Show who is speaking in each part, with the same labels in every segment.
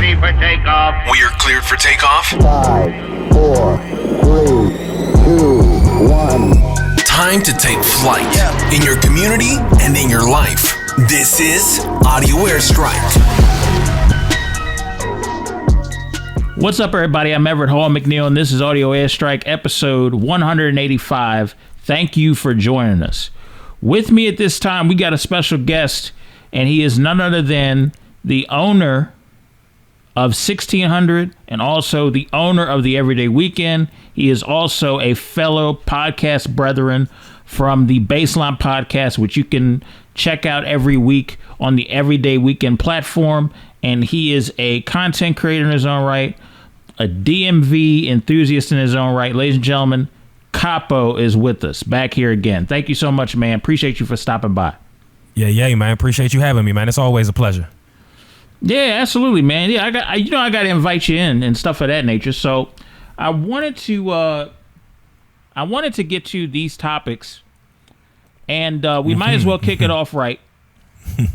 Speaker 1: ready for takeoff.
Speaker 2: We are cleared for takeoff.
Speaker 3: 5, 4, 3, 2, 1.
Speaker 2: Time to take flight in your community and in your life. This is Audio Airstrike.
Speaker 4: What's up, everybody? I'm Everett Hall-McNeill, and this is Audio Airstrike, episode 185. Thank you for joining us. With me at this time, we got a special guest, and he is none other than the owner of 1600 and also the owner of the Everyday Weekend. He is also a fellow podcast brethren from the Bassline podcast, which you can check out every week on the Everyday Weekend platform. And he is a content creator in his own right, a DMV enthusiast in his own right. Ladies and gentlemen, Coppo is with us back here again. Thank you so much, man. Appreciate you for stopping by.
Speaker 5: Yeah, man. Appreciate you having me, man. It's always a pleasure.
Speaker 4: Yeah, absolutely, man. Yeah, I got to invite you in and stuff of that nature. So I wanted to get to these topics, and we might as well kick it off right,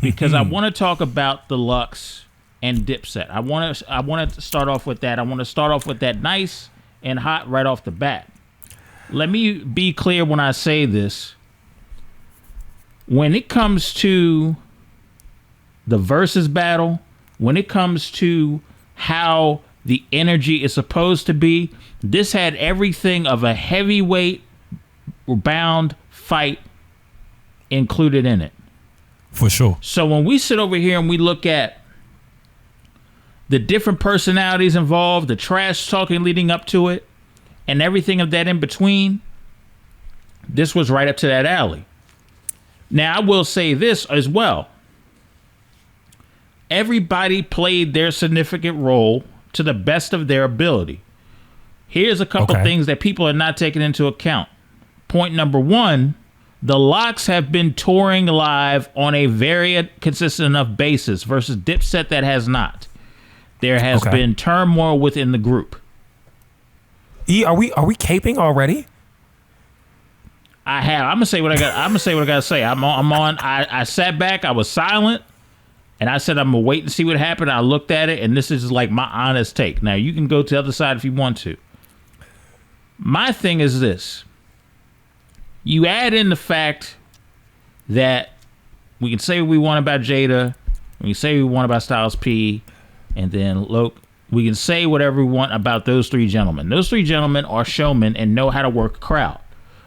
Speaker 4: because I want to talk about the Lux and Dipset. I want to start off with that. I want to start off with that nice and hot right off the bat. Let me be clear when I say this. When it comes to the Verzuz battle, when it comes to how the energy is supposed to be, this had everything of a heavyweight bound fight included in it.
Speaker 5: For sure.
Speaker 4: So when we sit over here and we look at the different personalities involved, the trash talking leading up to it, and everything of that in between, this was right up to that alley. Now, I will say this as well. Everybody played their significant role to the best of their ability. Here's a couple things that people are not taking into account. Point number one, the Locks have been touring live on a very consistent enough basis versus Dipset that has not. There has been turmoil within the group.
Speaker 5: Are we caping already?
Speaker 4: I have. I'm gonna say what I got. I'm gonna say what I gotta say. I'm on. I sat back. I was silent, and I said I'm gonna wait and see what happened. I looked at it, and this is like my honest take. Now you can go to the other side if you want to. My thing is this: you add in the fact that we can say what we want about Jada, we can say what we want about Styles P, and then look. We can say whatever we want about those three gentlemen. Those three gentlemen are showmen and know how to work a crowd,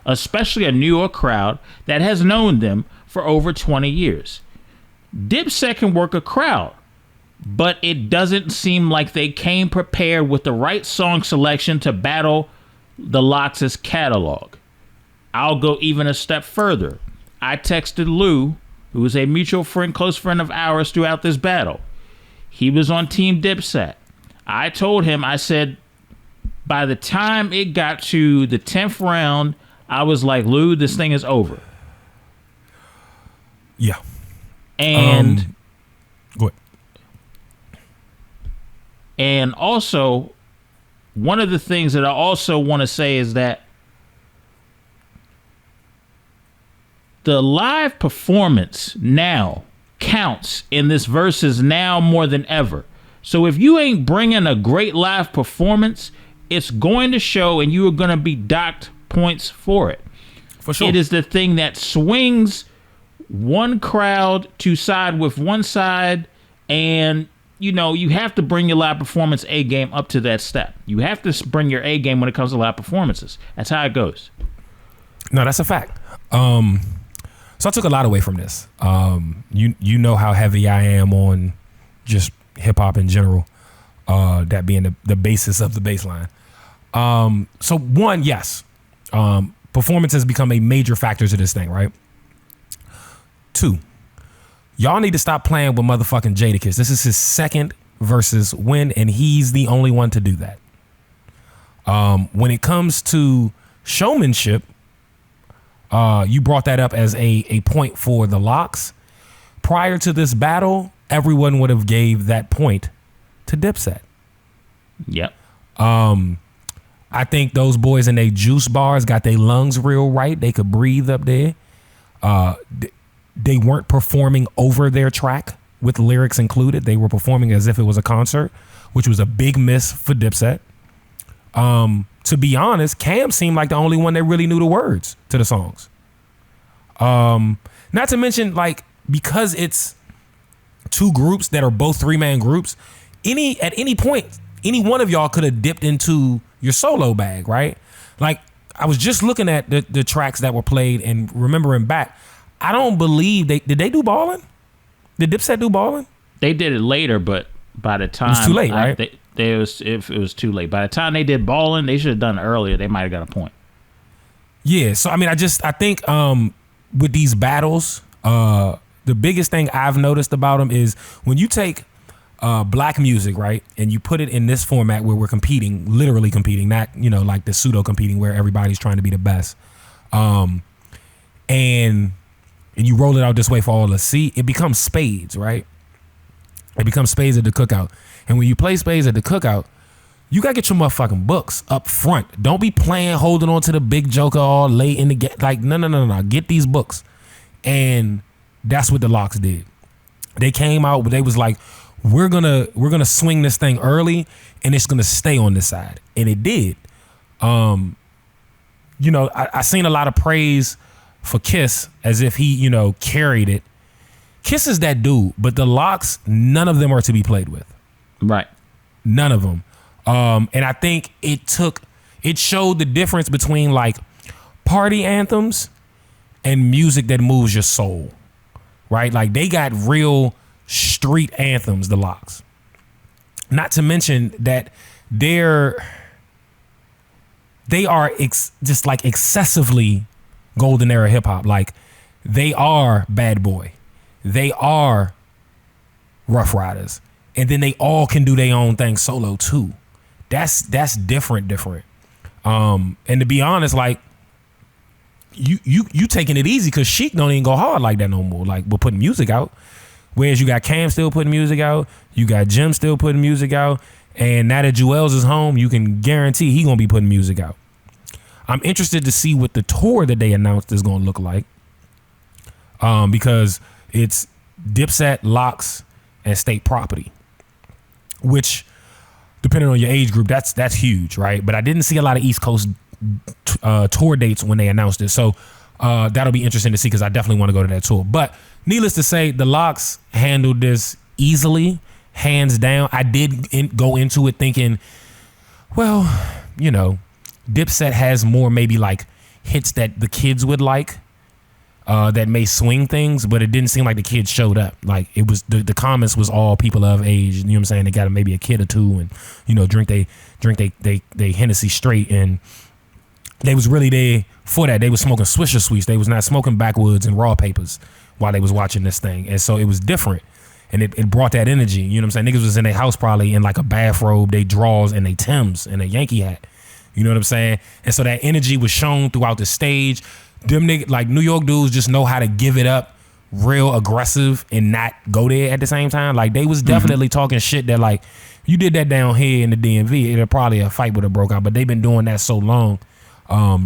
Speaker 4: especially a New York crowd that has known them for over 20 years. Dipset can work a crowd, but it doesn't seem like they came prepared with the right song selection to battle the Locks' catalog. I'll go even a step further. I texted Lou, who is a mutual friend, close friend of ours throughout this battle. He was on Team Dipset. I told him, I said, by the time it got to the 10th round, I was like, Lou, this thing is over.
Speaker 5: Yeah.
Speaker 4: And
Speaker 5: go ahead.
Speaker 4: And also, one of the things that I also want to say is that the live performance now counts in this Verzuz now more than ever. So if you ain't bringing a great live performance, it's going to show, and you are going to be docked points for it.
Speaker 5: For sure.
Speaker 4: It is the thing that swings one crowd to side with one side, and you have to bring your live performance A game up to that step. You have to bring your A game when it comes to live performances. That's how it goes.
Speaker 5: No, that's a fact. So I took a lot away from this. You know how heavy I am on just hip hop in general, that being the basis of the baseline. So one, yes, performance has become a major factor to this thing, right? Two, y'all need to stop playing with motherfucking Jadakiss. This is his second Verzuz win, and he's the only one to do that. When it comes to showmanship, you brought that up as a point for the Locks. Prior to this battle, everyone would have gave that point to Dipset.
Speaker 4: Yep.
Speaker 5: I think those boys in their juice bars got their lungs real right. They could breathe up there. They weren't performing over their track with lyrics included. They were performing as if it was a concert, which was a big miss for Dipset. To be honest, Cam seemed like the only one that really knew the words to the songs. Not to mention, like, because it's two groups that are both 3-man groups, at any point, any one of y'all could have dipped into your solo bag, right? Like, I was just looking at the tracks that were played and remembering back. I don't believe did they do Ballin'? Did Dipset do Ballin'?
Speaker 4: They did it later, but by the time
Speaker 5: it was too late, right?
Speaker 4: It was too late. By the time they did Ballin', they should have done it earlier. They might have got a point. Yeah.
Speaker 5: So I mean, I think with these battles, the biggest thing I've noticed about them is when you take black music, right, and you put it in this format where we're competing, literally competing, not like the pseudo competing where everybody's trying to be the best, and you roll it out this way for all to see, it becomes spades, right? It becomes spades at the cookout. And when you play spades at the cookout, you gotta get your motherfucking books up front. Don't be playing, holding on to the big joker all late in the game. Like, no. Get these books. And that's what the Locks did. They came out, but they was like, we're gonna swing this thing early and it's gonna stay on this side. And it did. I seen a lot of praise for Kiss as if he, carried it. Kiss is that dude, but the Locks, none of them are to be played with.
Speaker 4: Right.
Speaker 5: None of them. And I think it showed the difference between like party anthems and music that moves your soul, right? Like they got real street anthems, the Locks. Not to mention that they are just like excessively golden era hip hop. Like they are Bad Boy. They are Rough Riders. And then they all can do their own thing solo too. That's different. And to be honest, like you taking it easy because Sheik don't even go hard like that no more. Like we're putting music out. Whereas you got Cam still putting music out, you got Jim still putting music out, and now that Jewels is home, you can guarantee he gonna be putting music out. I'm interested to see what the tour that they announced is gonna look like. Because it's Dipset, Locks, and State Property. Which, depending on your age group, that's huge, right? But I didn't see a lot of East Coast tour dates when they announced it. So that'll be interesting to see because I definitely want to go to that tour. But needless to say, the Locks handled this easily, hands down. I did go into it thinking, well, Dipset has more maybe like hits that the kids would like, that may swing things, but it didn't seem like the kids showed up. Like it was the comments was all people of age. You know what I'm saying? They got maybe a kid or two, and drink they Hennessy straight, and they was really there for that. They was smoking Swisher Sweets. They was not smoking backwoods and raw papers while they was watching this thing, and so it was different, and it brought that energy. You know what I'm saying? Niggas was in their house probably in like a bathrobe, they drawers, and they Timbs and a Yankee hat. You know what I'm saying? And so that energy was shown throughout the stage. Them niggas, like New York dudes, just know how to give it up real aggressive and not go there at the same time. Like they was definitely talking shit that like you did that down here in the DMV, it'll probably a fight would have broke out. But they've been doing that so long.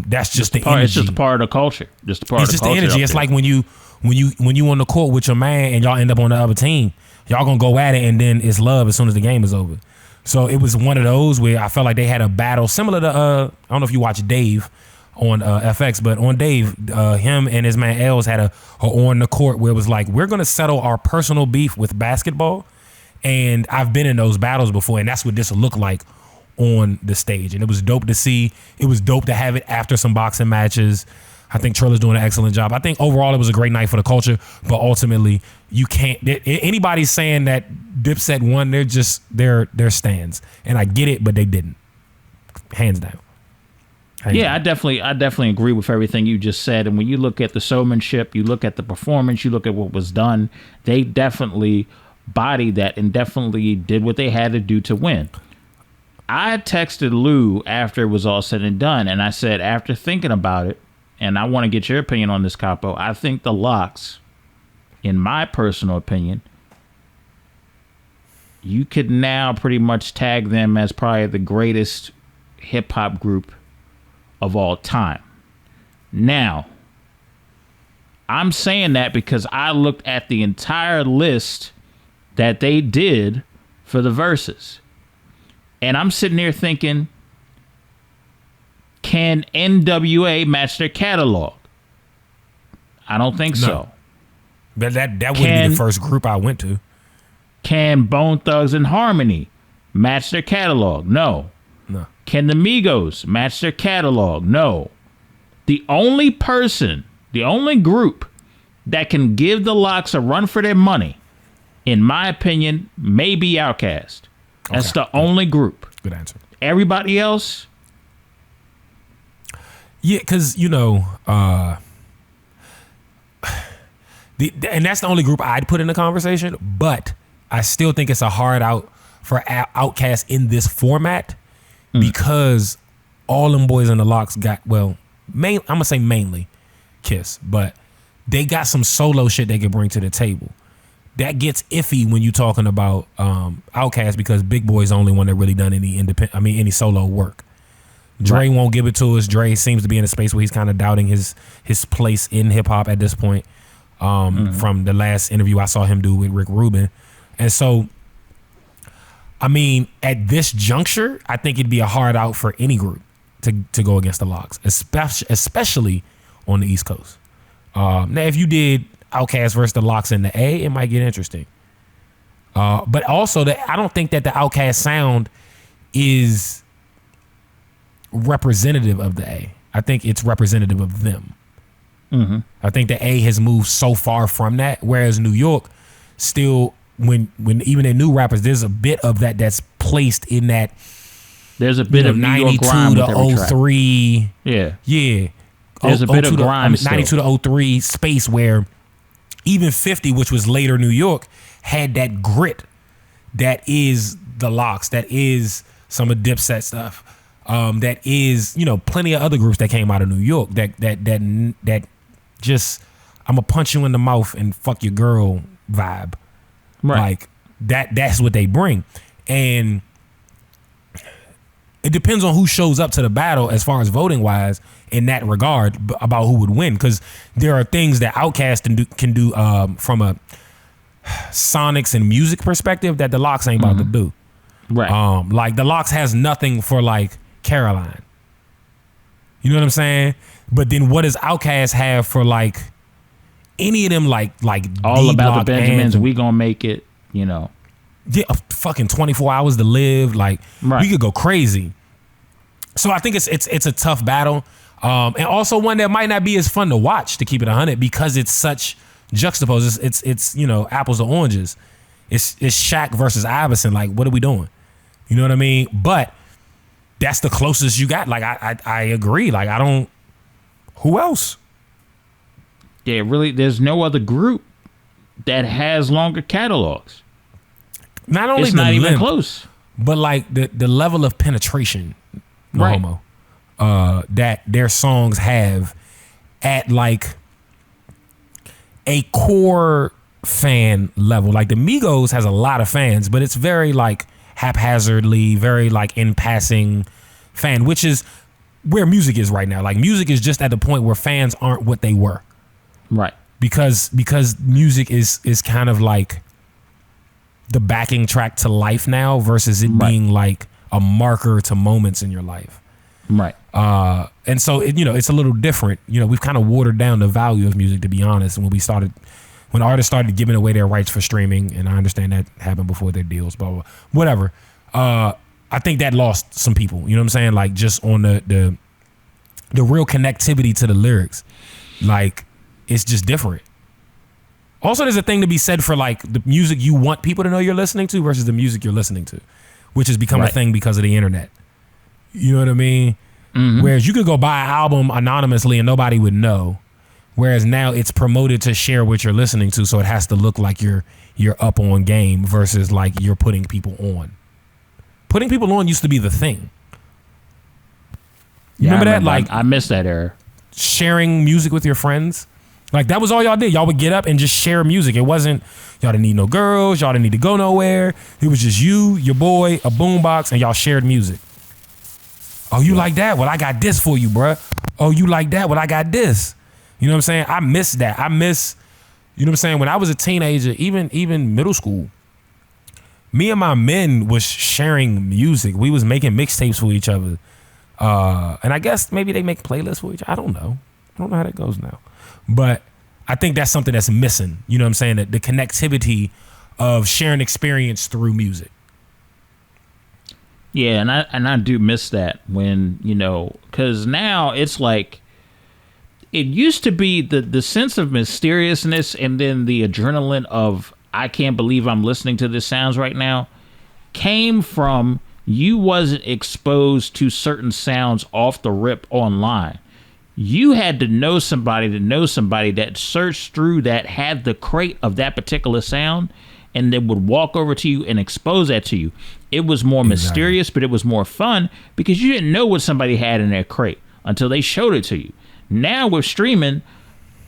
Speaker 5: That's just the energy.
Speaker 4: It's just a part of the culture. It's just the
Speaker 5: energy. It's like when you on the court with your man and y'all end up on the other team, y'all gonna go at it and then it's love as soon as the game is over. So it was one of those where I felt like they had a battle similar to I don't know if you watch Dave on FX, but on Dave, him and his man Els had a on the court where it was like, we're gonna settle our personal beef with basketball, and I've been in those battles before, and that's what this will look like on the stage. And it was dope to see. It was dope to have it after some boxing matches. I think Triller's doing an excellent job. I think overall it was a great night for the culture, but ultimately you can't. Anybody saying that Dipset won, they're just their stands, and I get it, but they didn't. Hands down.
Speaker 4: I definitely agree with everything you just said. And when you look at the showmanship, you look at the performance, you look at what was done, they definitely bodied that and definitely did what they had to do to win. I texted Lou after it was all said and done, and I said, after thinking about it, and I want to get your opinion on this, Coppo, I think the Locks, in my personal opinion, you could now pretty much tag them as probably the greatest hip-hop group of all time. Now, I'm saying that because I looked at the entire list that they did for the Verzuz. And I'm sitting there thinking, can NWA match their catalog? I don't think so.
Speaker 5: That wouldn't be the first group I went to.
Speaker 4: Can Bone Thugs and Harmony match their catalog? No.
Speaker 5: No.
Speaker 4: Can the Migos match their catalog? No. The only group that can give the Lox a run for their money, in my opinion, may be Outkast. That's the only group.
Speaker 5: Good answer.
Speaker 4: Everybody else?
Speaker 5: Yeah, because, and that's the only group I'd put in the conversation, but I still think it's a hard out for Outkast in this format because all them boys in the Lox got, I'm going to say mainly Kiss, but they got some solo shit they can bring to the table. That gets iffy when you talking about Outkast because Big Boy's the only one that really done any solo work. Dre won't give it to us. Dre seems to be in a space where he's kind of doubting his place in hip hop at this point. From the last interview I saw him do with Rick Rubin. And so, at this juncture, I think it'd be a hard out for any group to go against the Lox, especially on the East Coast. Now, if you did Outkast versus the Lox in the A, it might get interesting. But also, I don't think that the Outkast sound is representative of the A. I think it's representative of them. Mm-hmm. I think the A has moved so far from that, whereas New York still, when even in new rappers, there's a bit of that's placed in that.
Speaker 4: There's a bit of 92
Speaker 5: to 03.
Speaker 4: Yeah.
Speaker 5: There's
Speaker 4: a bit of grime
Speaker 5: 92 to 03 space where even 50, which was later New York, had that grit that is the Lox, that is some of Dipset stuff. That is, plenty of other groups that came out of New York that just, I'm gonna punch you in the mouth and fuck your girl vibe.
Speaker 4: Right.
Speaker 5: Like that's what they bring. And it depends on who shows up to the battle as far as voting wise in that regard about who would win. Because there are things that Outkast can do from a sonics and music perspective that the Lox ain't about to do.
Speaker 4: Right.
Speaker 5: Like the Lox has nothing for like Caroline. You know what I'm saying? But then what does Outkast have for like any of them like
Speaker 4: All
Speaker 5: D
Speaker 4: About
Speaker 5: Block
Speaker 4: the Benjamins,
Speaker 5: and,
Speaker 4: We Gonna Make It,
Speaker 5: Yeah, fucking 24 Hours to Live. Like we could go crazy. So I think it's a tough battle. And also one that might not be as fun to watch, to keep it 100, because it's such juxtaposed. It's apples to oranges. It's Shaq versus Iverson. Like, what are we doing? You know what I mean? But that's the closest you got. Like, I agree. Like, I don't. Who else?
Speaker 4: Yeah, really. There's no other group that has longer catalogs.
Speaker 5: Not only
Speaker 4: it's not even close,
Speaker 5: but like the level of penetration, homo, that their songs have at like a core fan level. Like the Migos has a lot of fans, but it's very like haphazardly, very like in passing fan, which is where music is right now. Like music is just at the point where fans aren't what they were.
Speaker 4: Right.
Speaker 5: Because music is kind of like the backing track to life now versus it being like a marker to moments in your life.
Speaker 4: Right.
Speaker 5: And so it's a little different. We've kind of watered down the value of music, to be honest. When artists started giving away their rights for streaming, and I understand that happened before their deals, blah, blah, whatever. I think that lost some people. You know what I'm saying? Like just on the real connectivity to the lyrics. Like it's just different. Also, there's a thing to be said for like the music you want people to know you're listening to versus the music you're listening to, which has become a thing because of the internet. You know what I mean? Mm-hmm. Whereas you could go buy an album anonymously and nobody would know. Whereas now it's promoted to share what you're listening to, so it has to look like you're up on game versus like you're putting people on. Putting people on used to be the thing. You remember that? Like
Speaker 4: I missed that era.
Speaker 5: Sharing music with your friends. Like that was all y'all did. Y'all would get up and just share music. It wasn't y'all didn't need no girls. Y'all didn't need to go nowhere. It was just you, your boy, a boombox, and y'all shared music. Oh, you like that? Well, I got this for you, bruh. Oh, you like that? Well, I got this. You know what I'm saying? I miss that. You know what I'm saying? When I was a teenager, even middle school, me and my men was sharing music. We was making mixtapes for each other. And I guess maybe they make playlists for each other. I don't know how that goes now. But I think that's something that's missing. You know what I'm saying? The connectivity of sharing experience through music.
Speaker 4: Yeah, and I do miss that when, you know, because now it's like, it used to be the sense of mysteriousness and then the adrenaline of, I can't believe I'm listening to this sounds right now, came from you wasn't exposed to certain sounds off the rip online. You had to know somebody that searched through that, had the crate of that particular sound, and then would walk over to you and expose that to you. It was more mysterious, but it was more fun because you didn't know what somebody had in their crate until they showed it to you. Now with streaming,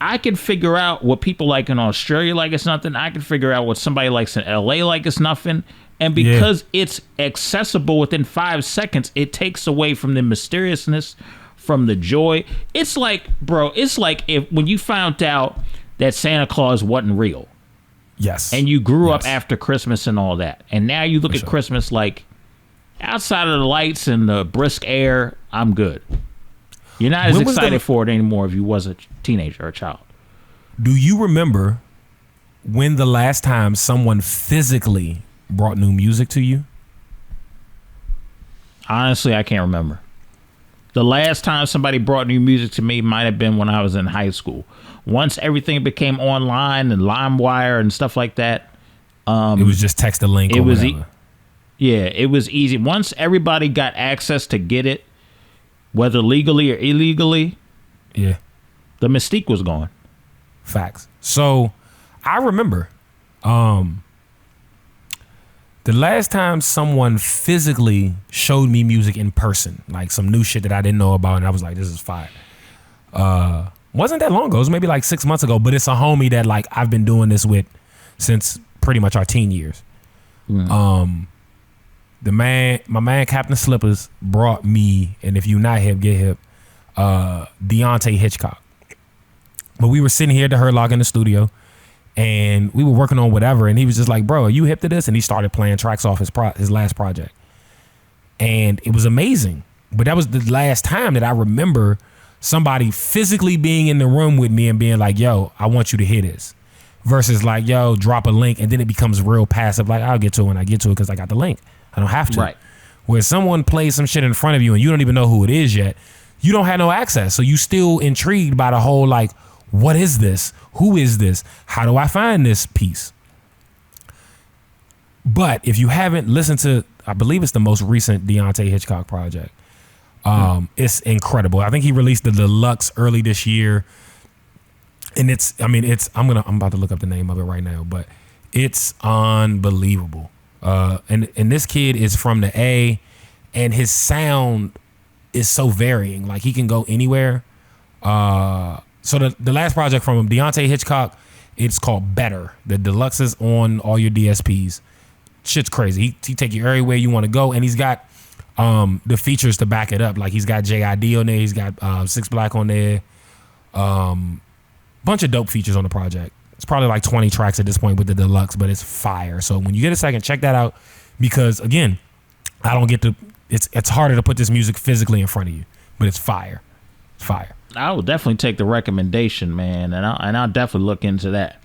Speaker 4: I can figure out what people like in Australia like it's nothing. I can figure out what somebody likes in LA like it's nothing. And because it's accessible within 5 seconds, it takes away from the mysteriousness, from the joy. It's like, bro, it's like if when you found out that Santa Claus wasn't real.
Speaker 5: Yes.
Speaker 4: And you grew up after Christmas and all that. And now you look at Christmas like, outside of the lights and the brisk air, I'm good. You're not as excited for it anymore if you was a teenager or a child.
Speaker 5: Do you remember when the last time someone physically brought new music to you?
Speaker 4: Honestly, I can't remember. The last time somebody brought new music to me might have been when I was in high school. Once everything became online and LimeWire and stuff like that,
Speaker 5: it was just text a link.
Speaker 4: It was it was easy. Once everybody got access to get it, whether legally or illegally, the mystique was gone.
Speaker 5: Facts. So I remember the last time someone physically showed me music in person, like some new shit that I didn't know about, and I was like, this is fire. Wasn't that long ago. It was maybe like 6 months ago, but it's a homie that like I've been doing this with since pretty much our teen years. My man Captain Slippers brought me, and if you're not hip, get hip, Deontay Hitchcock. But we were sitting here at the Hurlock in the studio, and we were working on whatever, and he was just like, bro, are you hip to this? And he started playing tracks off his last project. And it was amazing. But that was the last time that I remember somebody physically being in the room with me and being like, yo, I want you to hear this. Versus like, yo, drop a link, and then it becomes real passive. Like, I'll get to it when I get to it because I got the link. I don't have to.
Speaker 4: Right.
Speaker 5: Where someone plays some shit in front of you and you don't even know who it is yet, you don't have no access. So you still intrigued by the whole like, what is this? Who is this? How do I find this piece? But if you haven't listened to, I believe it's the most recent Deontay Hitchcock project. It's incredible. I think he released the deluxe early this year. And I'm about to look up the name of it right now, but it's unbelievable. And this kid is from the A, and his sound is so varying. Like he can go anywhere. So the last project from him, Deontay Hitchcock, it's called Better. The deluxe is on all your DSPs. Shit's crazy. He take you everywhere you want to go, and he's got the features to back it up. Like he's got JID on there, he's got 6 Black on there. Bunch of dope features on the project. It's probably like 20 tracks at this point with the deluxe, but it's fire. So when you get a second, check that out, because again, I don't get to. It's harder to put this music physically in front of you, but it's fire. It's fire.
Speaker 4: I will definitely take the recommendation, man, and I'll definitely look into that.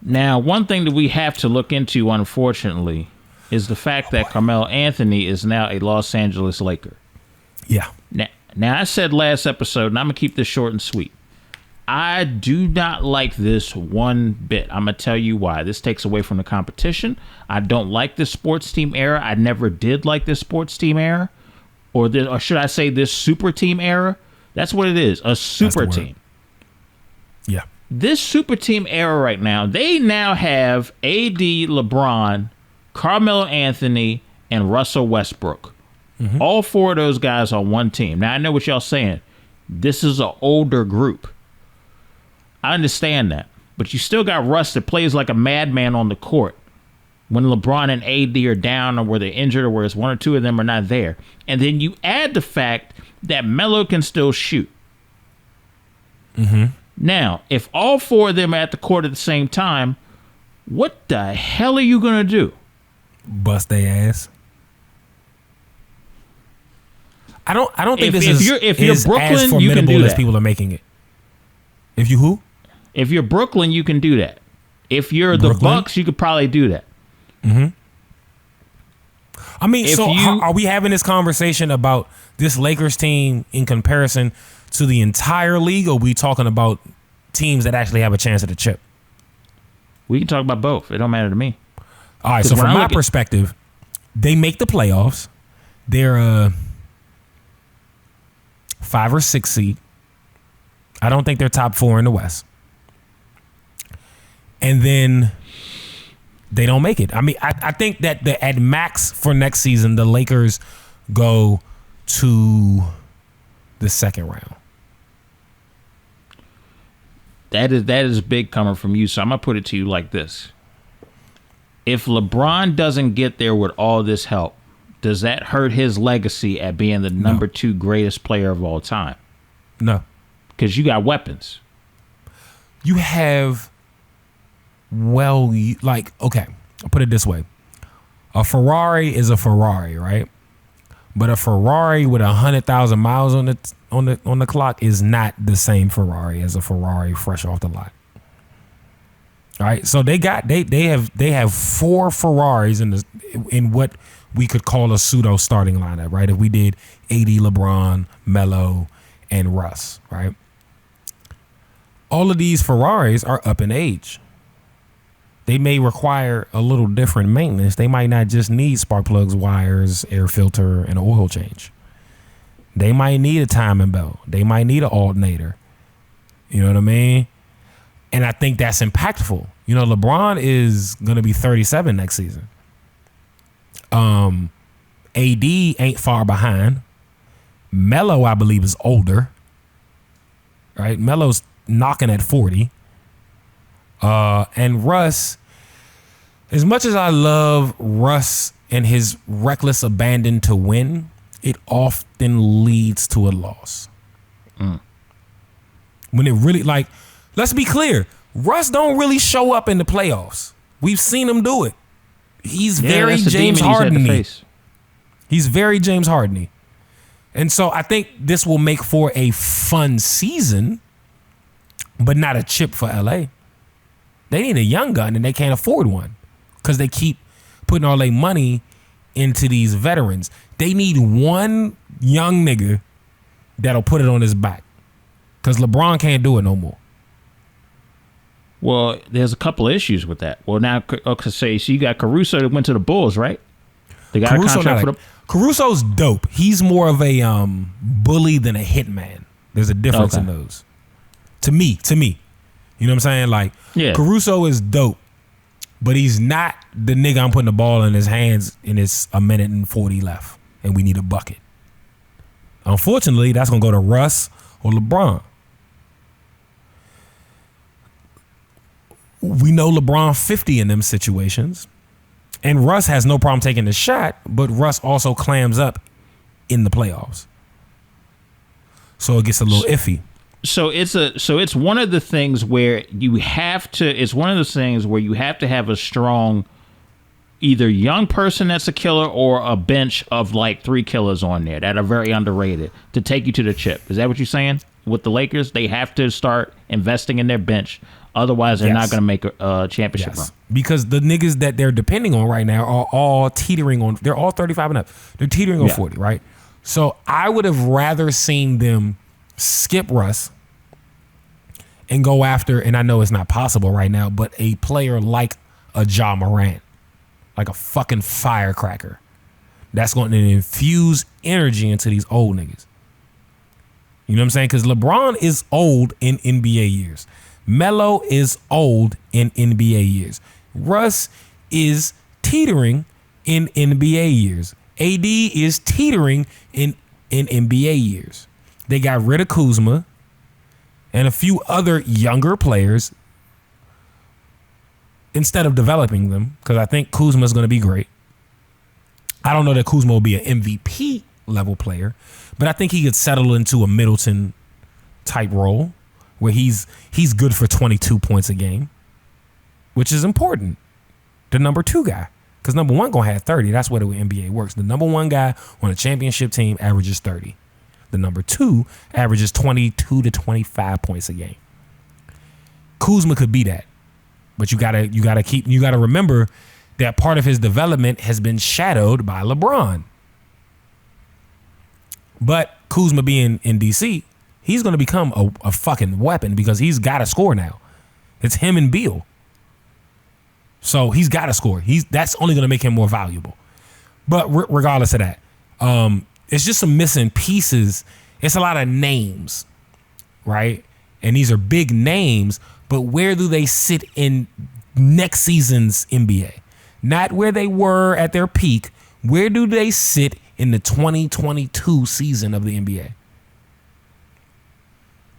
Speaker 4: Now, one thing that we have to look into, unfortunately, is the fact that Carmelo Anthony is now a Los Angeles Laker.
Speaker 5: Yeah.
Speaker 4: Now I said last episode, and I'm gonna keep this short and sweet, I do not like this one bit. I'm going to tell you why. This takes away from the competition. I don't like this sports team era. I never did like this sports team era. Or should I say this super team era? That's what it is, a super team.
Speaker 5: Yeah.
Speaker 4: This super team era right now, they now have AD, LeBron, Carmelo Anthony, and Russell Westbrook. Mm-hmm. All 4 of those guys on one team. Now, I know what y'all saying. This is an older group. I understand that. But you still got Russ that plays like a madman on the court when LeBron and AD are down, or where they're injured, or where it's 1 or 2 of them are not there. And then you add the fact that Melo can still shoot.
Speaker 5: Mm-hmm.
Speaker 4: Now, if all 4 of them are at the court at the same time, what the hell are you going to do?
Speaker 5: bust their ass. I don't think this is as formidable
Speaker 4: you can do
Speaker 5: as
Speaker 4: that.
Speaker 5: people are making it. If you who?
Speaker 4: If you're Brooklyn, you can do that. If you're the
Speaker 5: Brooklyn?
Speaker 4: Bucks, you could probably do that.
Speaker 5: I mean, are we having this conversation about this Lakers team in comparison to the entire league, or are we talking about teams that actually have a chance at the chip?
Speaker 4: We can talk about both. It don't matter to me.
Speaker 5: All right, so from my perspective, they make the playoffs. They're a 5 or 6 seed. I don't think they're top 4 in the West. And then they don't make it. I mean, I think that at max for next season, the Lakers go to the second round.
Speaker 4: That is big coming from you. So I'm gonna put it to you like this: if LeBron doesn't get there with all this help, does that hurt his legacy at being the number 2 greatest player of all time?
Speaker 5: No,
Speaker 4: because you got weapons.
Speaker 5: You have. Well, okay, I'll put it this way. A Ferrari is a Ferrari, right? But a Ferrari with 100,000 miles on the clock is not the same Ferrari as a Ferrari fresh off the lot. All right, so they have 4 Ferraris in what we could call a pseudo starting lineup, right? If we did AD, LeBron, Melo, and Russ, right? All of these Ferraris are up in age. They may require a little different maintenance. They might not just need spark plugs, wires, air filter, and an oil change. They might need a timing belt. They might need an alternator. You know what I mean? And I think that's impactful. You know, LeBron is going to be 37 next season. AD ain't far behind. Melo, I believe, is older. Right? Melo's knocking at 40. And Russ, as much as I love Russ and his reckless abandon to win, it often leads to a loss. When it really, let's be clear, Russ don't really show up in the playoffs. We've seen him do it. He's very James Harden-y. He's very James Harden-y. And so I think this will make for a fun season, but not a chip for LA. They need a young gun and they can't afford one because they keep putting all their money into these veterans. They need one young nigga that'll put it on his back because LeBron can't do it no more.
Speaker 4: Well, there's a couple of issues with that. Well, now, so you got Caruso that went to the Bulls, right? They got
Speaker 5: Caruso,
Speaker 4: a contract for the...
Speaker 5: Caruso's dope. He's more of a bully than a hitman. There's a difference in those. To me. You know what I'm saying?
Speaker 4: Yeah.
Speaker 5: Caruso is dope, but he's not the nigga I'm putting the ball in his hands and it's a minute and 40 left and we need a bucket. Unfortunately, that's going to go to Russ or LeBron. We know LeBron 50 in them situations, and Russ has no problem taking the shot, but Russ also clams up in the playoffs. So it gets a little iffy.
Speaker 4: So it's one of the things where you have to. It's one of those things where you have to have a strong, either young person that's a killer or a bench of 3 killers on there that are very underrated to take you to the chip. Is that what you're saying? With the Lakers, they have to start investing in their bench. Otherwise, they're not going to make a championship run.
Speaker 5: Because the niggas that they're depending on right now are all teetering on. They're all 35 and up. They're teetering on 40, right? So I would have rather seen them skip Russ and go after, and I know it's not possible right now, but a player like a Ja Morant, like a fucking firecracker that's going to infuse energy into these old niggas. You know what I'm saying? Because LeBron is old in NBA years. Melo is old in NBA years. Russ is teetering in NBA years. AD is teetering in NBA years. They got rid of Kuzma and a few other younger players instead of developing them, because I think Kuzma's going to be great. I don't know that Kuzma will be an MVP level player, but I think he could settle into a Middleton type role where he's good for 22 points a game, which is important. The number 2 guy. Because number one going to have 30. That's where the NBA works. The number one guy on a championship team averages 30. The number two averages 22 to 25 points a game. Kuzma could be that. But you gotta remember that part of his development has been shadowed by LeBron. But Kuzma being in DC, he's going to become a fucking weapon because he's got to score now. It's him and Beal. So he's got to score. That's only going to make him more valuable. But regardless of that, it's just some missing pieces. It's a lot of names, right? And these are big names, but where do they sit in next season's NBA? Not where they were at their peak. Where do they sit in the 2022 season of the NBA?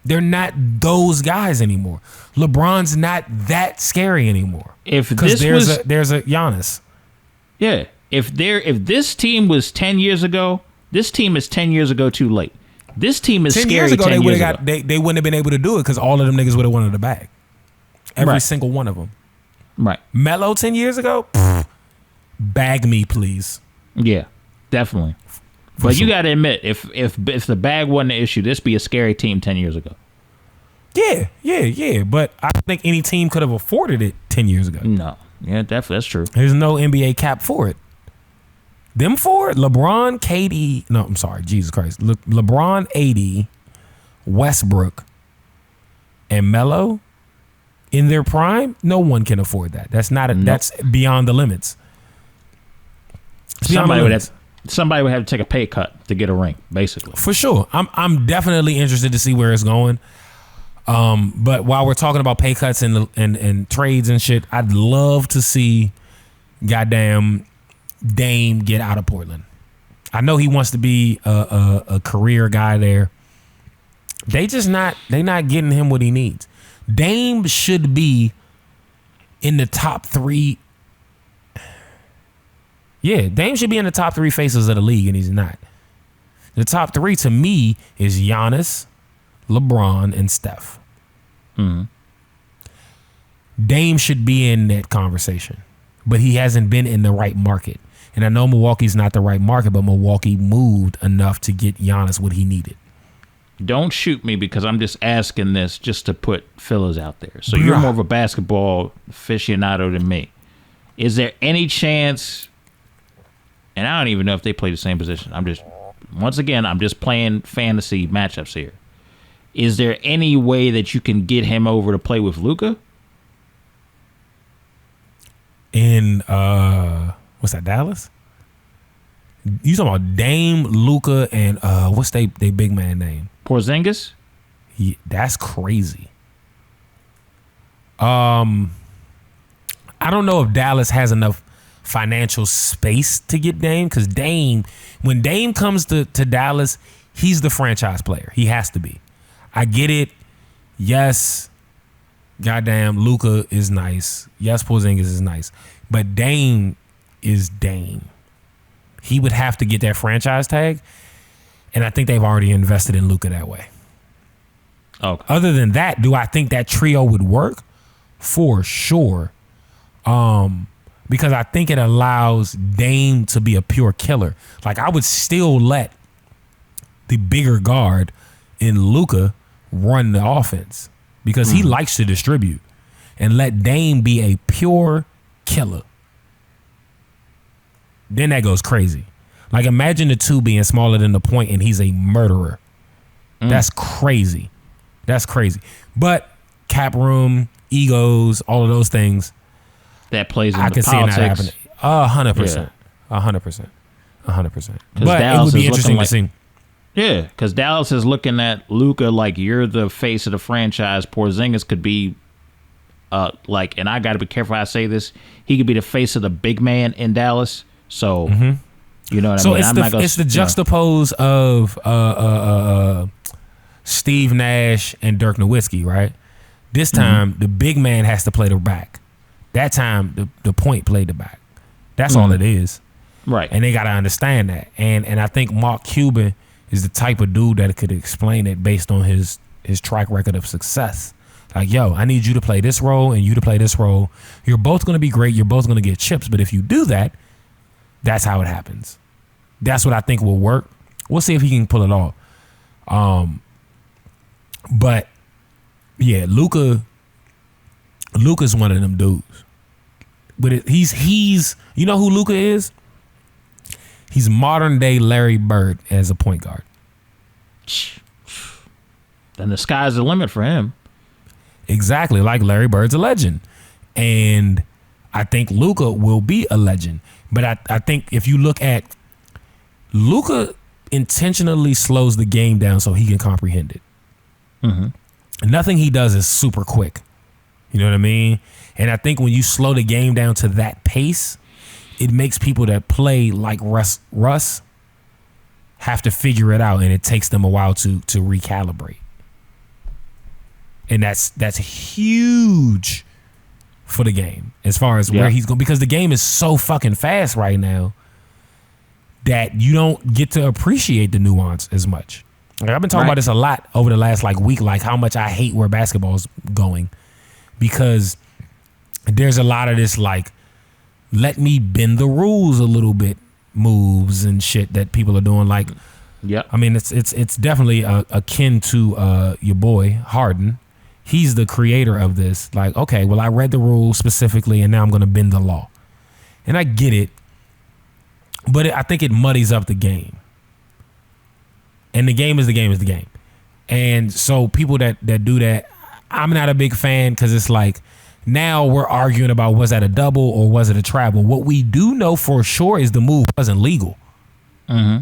Speaker 5: They're not those guys anymore. LeBron's not that scary anymore. Because there's a Giannis.
Speaker 4: Yeah. If this team was 10 years ago, this team is 10 years ago too late. This team is
Speaker 5: 10
Speaker 4: scary.
Speaker 5: years ago,
Speaker 4: 10
Speaker 5: they
Speaker 4: years
Speaker 5: would have they wouldn't have been able to do it because all of them niggas would have wanted the bag. Every
Speaker 4: Right.
Speaker 5: single one of them.
Speaker 4: Right.
Speaker 5: Melo 10 years ago, pfft, bag me, please.
Speaker 4: Yeah, definitely. But you got to admit, if the bag wasn't the issue, this be a scary team 10 years ago.
Speaker 5: Yeah. But I think any team could have afforded it 10 years ago.
Speaker 4: No. Yeah, definitely. That's true.
Speaker 5: There's no NBA cap for it. Them four, LeBron, KD, no, I'm sorry, Jesus Christ. LeBron, AD, Westbrook, and Melo in their prime, no one can afford that. That's not that's beyond the limits.
Speaker 4: Somebody would have to take a pay cut to get a ring, basically.
Speaker 5: For sure. I'm definitely interested to see where it's going. But while we're talking about pay cuts and trades and shit, I'd love to see goddamn Dame get out of Portland. I know he wants to be a career guy there. They're not getting him what he needs. Dame should be in the top three. Yeah, Dame should be in the top three faces of the league, and he's not. The top three to me is Giannis, LeBron, and Steph.
Speaker 4: Mm-hmm.
Speaker 5: Dame should be in that conversation, but he hasn't been in the right market. And I know Milwaukee's not the right market, but Milwaukee moved enough to get Giannis what he needed.
Speaker 4: Don't shoot me because I'm just asking this just to put fillers out there. So you're more of a basketball aficionado than me. Is there any chance, and I don't even know if they play the same position. I'm just playing fantasy matchups here. Is there any way that you can get him over to play with Luka?
Speaker 5: In what's that, Dallas? You talking about Dame, Luka, and what's they big man name?
Speaker 4: Porzingis?
Speaker 5: Yeah, that's crazy. I don't know if Dallas has enough financial space to get Dame, because when Dame comes to Dallas, he's the franchise player. He has to be. I get it. Yes, goddamn, Luka is nice. Yes, Porzingis is nice. But Dame is Dame. He would have to get that franchise tag, and I think they've already invested in Luka that way.
Speaker 4: Okay.
Speaker 5: Other than that, do I think that trio would work? For sure. Because I think it allows Dame to be a pure killer. Like, I would still let the bigger guard in Luka run the offense because he likes to distribute, and let Dame be a pure killer. Then that goes crazy. Like, imagine the two being smaller than the point and he's a murderer. That's crazy. That's crazy. But cap room, egos, all of those things,
Speaker 4: that plays into
Speaker 5: I can see it not happening. 100%. 100%. 100%. But it would be interesting to see.
Speaker 4: Yeah, because Dallas is looking at Luka like you're the face of the franchise. Porzingis could be and I got to be careful how I say this, he could be the face of the big man in Dallas. So, you know what I mean?
Speaker 5: It's the juxtapose of Steve Nash and Dirk Nowitzki, right? This time, the big man has to play the back. That time, the point played the back. That's all it is.
Speaker 4: Right.
Speaker 5: And they got to understand that. And I think Mark Cuban is the type of dude that could explain it based on his track record of success. Like, yo, I need you to play this role and you to play this role. You're both going to be great. You're both going to get chips. But if you do that, that's how it happens. That's what I think will work. We'll see if he can pull it off. But yeah, Luka's one of them dudes. But he's you know who Luka is? He's modern day Larry Bird as a point guard.
Speaker 4: Then the sky's the limit for him.
Speaker 5: Exactly, like Larry Bird's a legend. And I think Luka will be a legend. But I think if you look at Luka intentionally slows the game down so he can comprehend it. Mm-hmm. Nothing he does is super quick. You know what I mean? And I think when you slow the game down to that pace, it makes people that play like Russ have to figure it out, and it takes them a while to recalibrate. And that's huge for the game as far as where he's going, because the game is so fucking fast right now that you don't get to appreciate the nuance as much. Like, I've been talking about this a lot over the last week, like how much I hate where basketball's going, because there's a lot of this like, let me bend the rules a little bit moves and shit that people are doing. Like, I mean, it's definitely akin to your boy Harden. He's the creator of this. Like, okay, well, I read the rules specifically, and now I'm going to bend the law. And I get it, but I think it muddies up the game. And the game is the game is the game. And so people that do that, I'm not a big fan, because it's like, now we're arguing about, was that a double or was it a travel? What we do know for sure is the move wasn't legal. Mm-hmm.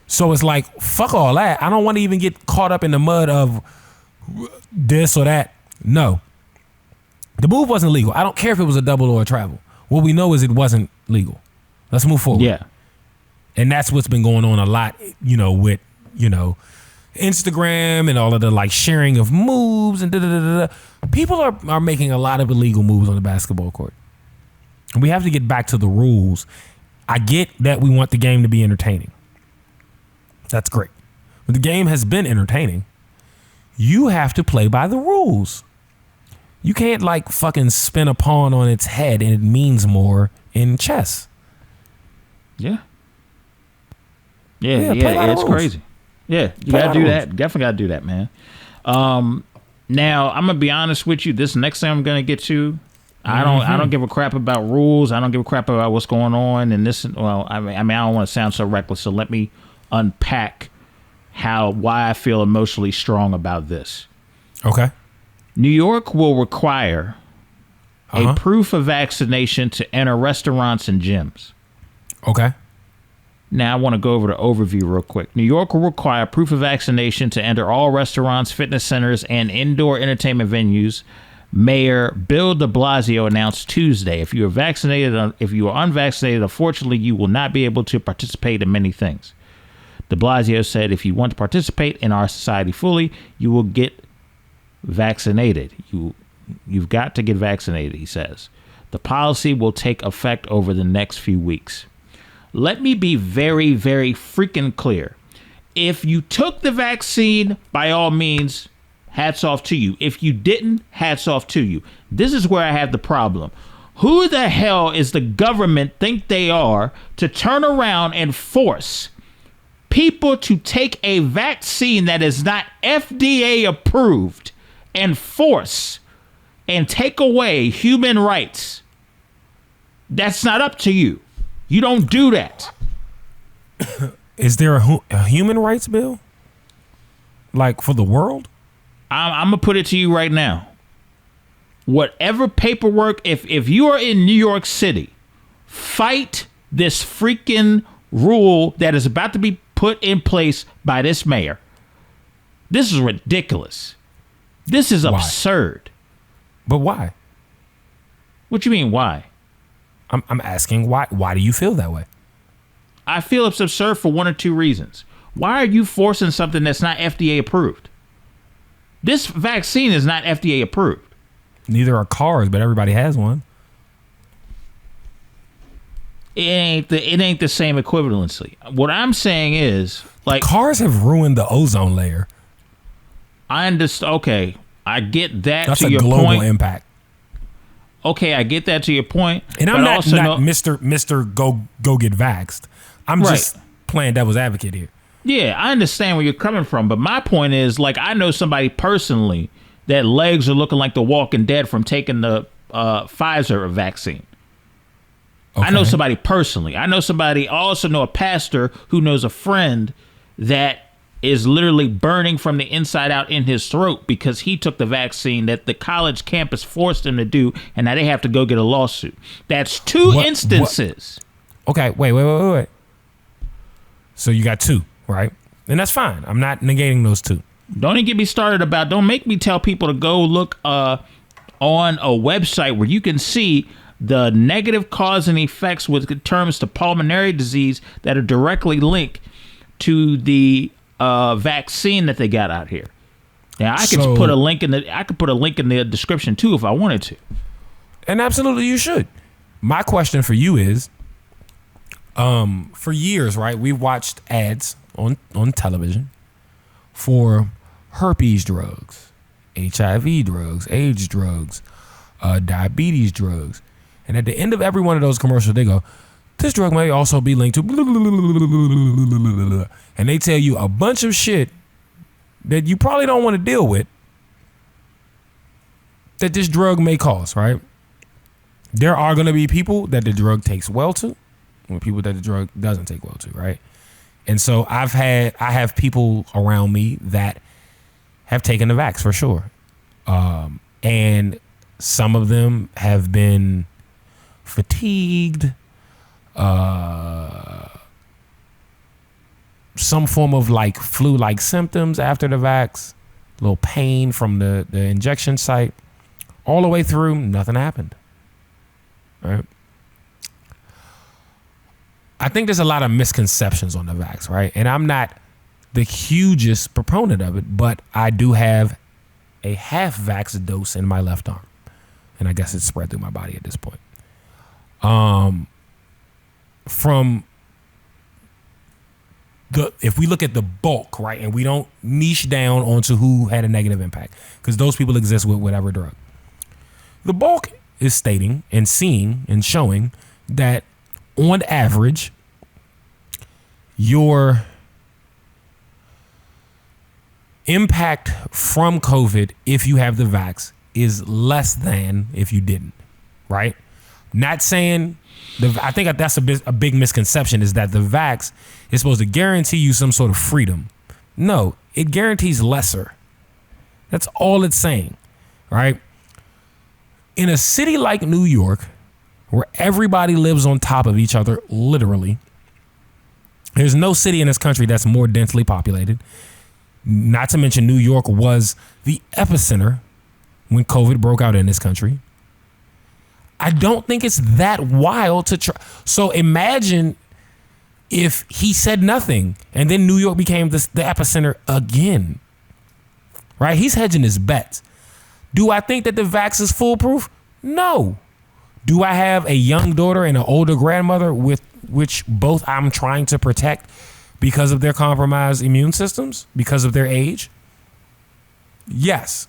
Speaker 5: So it's like, fuck all that. I don't want to even get caught up in the mud of this or that. No. The move wasn't legal. I don't care if it was a double or a travel. What we know is it wasn't legal. Let's move forward. Yeah. And that's what's been going on a lot, with, Instagram and all of the like sharing of moves and da-da-da-da. People are making a lot of illegal moves on the basketball court. And we have to get back to the rules. I get that we want the game to be entertaining. That's great. But the game has been entertaining. You have to play by the rules. You can't like fucking spin a pawn on its head and it means more in chess.
Speaker 4: Yeah. Yeah, it's crazy. Yeah, you gotta do that. Definitely gotta do that, man. Now I'm gonna be honest with you. This next thing I'm gonna get to, I don't give a crap about rules. I don't give a crap about what's going on. And this, well, I mean, I don't want to sound so reckless. So let me unpack why I feel emotionally strong about this. Okay. New York will require a proof of vaccination to enter restaurants and gyms. Okay. Now, I want to go over the overview real quick. New York will require proof of vaccination to enter all restaurants, fitness centers, and indoor entertainment venues. Mayor Bill de Blasio announced Tuesday, if you are unvaccinated, unfortunately, you will not be able to participate in many things. De Blasio said, if you want to participate in our society fully, you will get vaccinated. You've got to get vaccinated, he says. The policy will take effect over the next few weeks. Let me be very, very freaking clear. If you took the vaccine, by all means, hats off to you. If you didn't, hats off to you. This is where I have the problem. Who the hell is the government think they are to turn around and force people to take a vaccine that is not FDA approved and force and take away human rights? That's not up to you. You don't do that.
Speaker 5: Is there a human rights bill? Like for the world?
Speaker 4: I'm going to put it to you right now. Whatever paperwork, if you are in New York City, fight this freaking rule that is about to be put in place by this mayor. This is ridiculous. This is absurd.
Speaker 5: But why?
Speaker 4: What you mean, why?
Speaker 5: I'm asking why. Why do you feel that way?
Speaker 4: I feel it's absurd for one or two reasons. Why are you forcing something that's not FDA approved? This vaccine is not FDA approved.
Speaker 5: Neither are cars, but everybody has one.
Speaker 4: It ain't the same equivalency. What I'm saying is, like,
Speaker 5: cars have ruined the ozone layer.
Speaker 4: I understand. Okay, I get that.
Speaker 5: That's
Speaker 4: to
Speaker 5: a
Speaker 4: your
Speaker 5: global
Speaker 4: point.
Speaker 5: impact.
Speaker 4: Okay, I get that to your point.
Speaker 5: And I'm not
Speaker 4: also
Speaker 5: Mr. Go get vaxxed. I'm just playing devil's advocate here.
Speaker 4: Yeah, I understand where you're coming from, but my point is, like, I know somebody personally that legs are looking like the Walking Dead from taking the Pfizer vaccine. Okay. I know somebody personally. I also know a pastor who knows a friend that is literally burning from the inside out in his throat because he took the vaccine that the college campus forced him to do, and now they have to go get a lawsuit. That's two instances.
Speaker 5: Okay, wait. So you got two, right? And that's fine. I'm not negating those two.
Speaker 4: Don't even get me started about, don't make me tell people to go look on a website where you can see the negative cause and effects with terms to pulmonary disease that are directly linked to the vaccine that they got out here. Now I could put a link in the description too if I wanted to.
Speaker 5: And absolutely you should. My question for you is, for years, right, we've watched ads on television for herpes drugs, HIV drugs, AIDS drugs, diabetes drugs. And at the end of every one of those commercials, they go, this drug may also be linked to blah, blah, blah, blah, blah. And they tell you a bunch of shit that you probably don't want to deal with that this drug may cause, right? There are going to be people that the drug takes well to and people that the drug doesn't take well to, right? And so I have people around me that have taken the vax for sure. And some of them have been fatigued, some form of like flu-like symptoms after the vax, a little pain from the injection site, all the way through, nothing happened. Right? I think there's a lot of misconceptions on the vax, right? And I'm not the hugest proponent of it, but I do have a half vax dose in my left arm. And I guess it's spread through my body at this point. If we look at the bulk, right, and we don't niche down onto who had a negative impact, because those people exist with whatever drug. The bulk is stating and seeing and showing that on average, your impact from COVID, if you have the vax, is less than if you didn't, right? Not saying I think that's a big misconception, is that the vax is supposed to guarantee you some sort of freedom. No, it guarantees lesser. That's all it's saying, right? In a city like New York, where everybody lives on top of each other, literally, there's no city in this country that's more densely populated. Not to mention New York was the epicenter when COVID broke out in this country. I don't think it's that wild to try. So imagine if he said nothing and then New York became the epicenter again, right? He's hedging his bets. Do I think that the vax is foolproof? No. Do I have a young daughter and an older grandmother with which both I'm trying to protect because of their compromised immune systems, because of their age? Yes.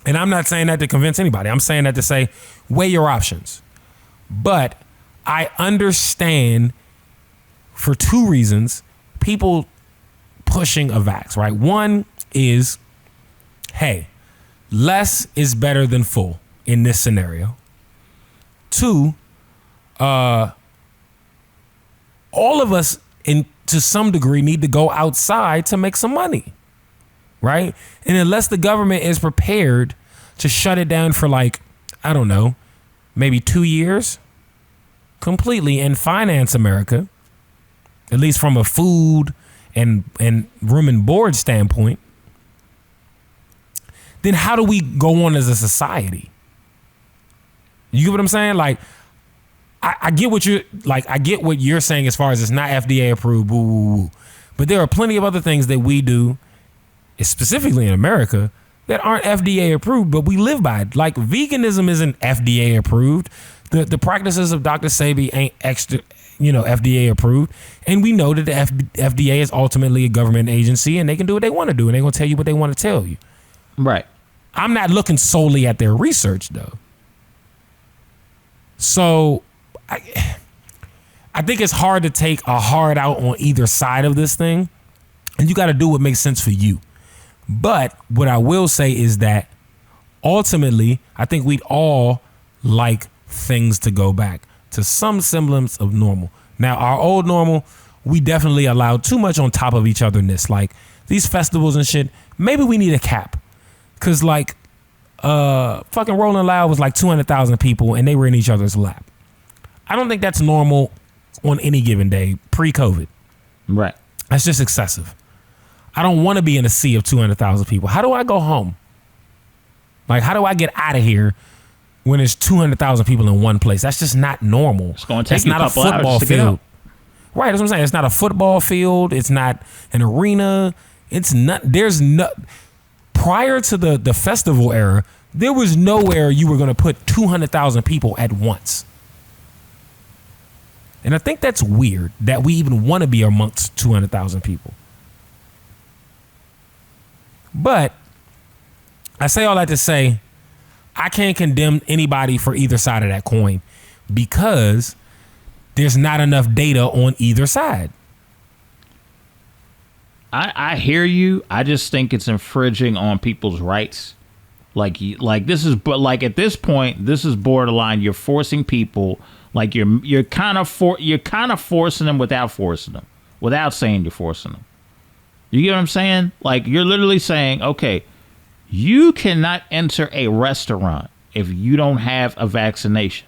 Speaker 5: And I'm not saying that to convince anybody. I'm saying that to say, weigh your options. But I understand, for two reasons, people pushing a vax, right? One is, hey, less is better than full in this scenario. Two, all of us, to some degree, need to go outside to make some money. Right? And unless the government is prepared to shut it down for, like, I don't know, maybe 2 years completely and finance America, at least from a food and room and board standpoint, then how do we go on as a society? You get what I'm saying? Like, I get what you're saying as far as it's not FDA approved, boo, boo, boo. But there are plenty of other things that we do, specifically in America, that aren't FDA approved, but we live by it. Like, veganism isn't FDA approved. The practices of Dr. Sebi ain't FDA approved. And we know that the FDA is ultimately a government agency, and they can do what they want to do, and they're going to tell you what they want to tell you.
Speaker 4: Right.
Speaker 5: I'm not looking solely at their research though. So I think it's hard to take a hard out on either side of this thing. And you got to do what makes sense for you. But what I will say is that ultimately, I think we'd all like things to go back to some semblance of normal. Now, our old normal, we definitely allowed too much on top of each otherness. Like these festivals and shit, maybe we need a cap. Cause like fucking Rolling Loud was like 200,000 people and they were in each other's lap. I don't think that's normal on any given day pre-COVID.
Speaker 4: Right.
Speaker 5: That's just excessive. I don't want to be in a sea of 200,000 people. How do I go home? Like, how do I get out of here when there's 200,000 people in one place? That's just not normal.
Speaker 4: It's going to take
Speaker 5: That's
Speaker 4: you
Speaker 5: not
Speaker 4: a
Speaker 5: a
Speaker 4: couple
Speaker 5: football
Speaker 4: hours to get
Speaker 5: field.
Speaker 4: out.
Speaker 5: Right, that's what I'm saying. It's not a football field. It's not an arena. It's not. There's no. Prior to the festival era, there was nowhere you were going to put 200,000 people at once. And I think that's weird that we even want to be amongst 200,000 people. But I say all that to say, I can't condemn anybody for either side of that coin because there's not enough data on either side.
Speaker 4: I hear you. I just think it's infringing on people's rights. Like this is, but like at this point, this is borderline. You're forcing people. Like you're kind of forcing them without forcing them, without saying you're forcing them. You get what I'm saying? Like you're literally saying, okay, you cannot enter a restaurant if you don't have a vaccination.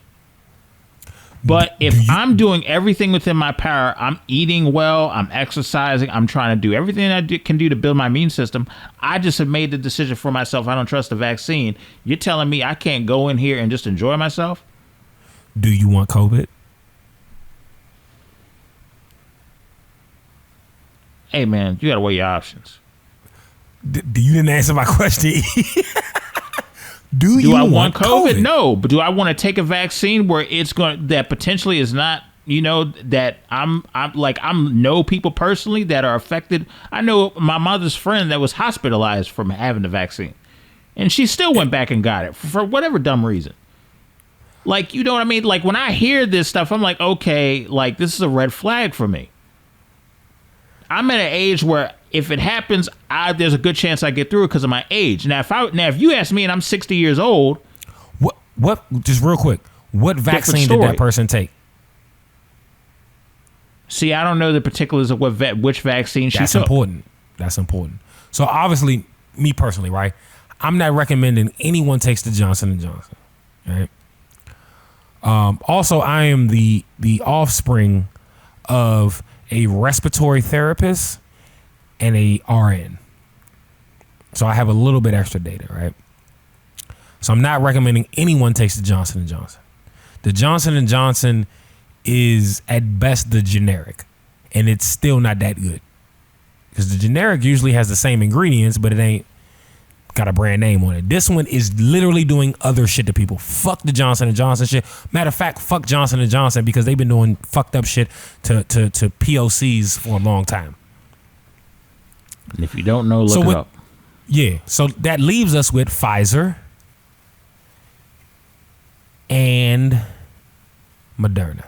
Speaker 4: But if I'm doing everything within my power, I'm eating well, I'm exercising, I'm trying to do everything I can do to build my immune system. I just have made the decision for myself. I don't trust the vaccine. You're telling me I can't go in here and just enjoy myself?
Speaker 5: Do you want COVID?
Speaker 4: Hey, man, you got to weigh your options.
Speaker 5: You didn't answer my question. Do
Speaker 4: I want COVID? No, but do I want to take a vaccine where it's going that potentially is not, that I'm know people personally that are affected. I know my mother's friend that was hospitalized from having the vaccine, and she still went back and got it for whatever dumb reason. Like, you know what I mean? Like when I hear this stuff, I'm like, okay, like this is a red flag for me. I'm at an age where if it happens, there's a good chance I get through it because of my age. Now, if you ask me and I'm 60 years old,
Speaker 5: what? Just real quick, what vaccine did that person take?
Speaker 4: See, I don't know the particulars of which vaccine she took.
Speaker 5: That's important. So obviously, me personally, right? I'm not recommending anyone takes the Johnson & Johnson. Right. Also, I am the offspring of a respiratory therapist and a RN. So I have a little bit extra data, right? So I'm not recommending anyone takes the Johnson & Johnson. The Johnson & Johnson is at best the generic, and it's still not that good. Because the generic usually has the same ingredients, but it ain't got a brand name on it. This one is literally doing other shit to people. Fuck the Johnson & Johnson shit. Matter of fact, fuck Johnson & Johnson because they've been doing fucked up shit to POCs for a long time.
Speaker 4: And if you don't know, look it up.
Speaker 5: Yeah. So that leaves us with Pfizer and Moderna.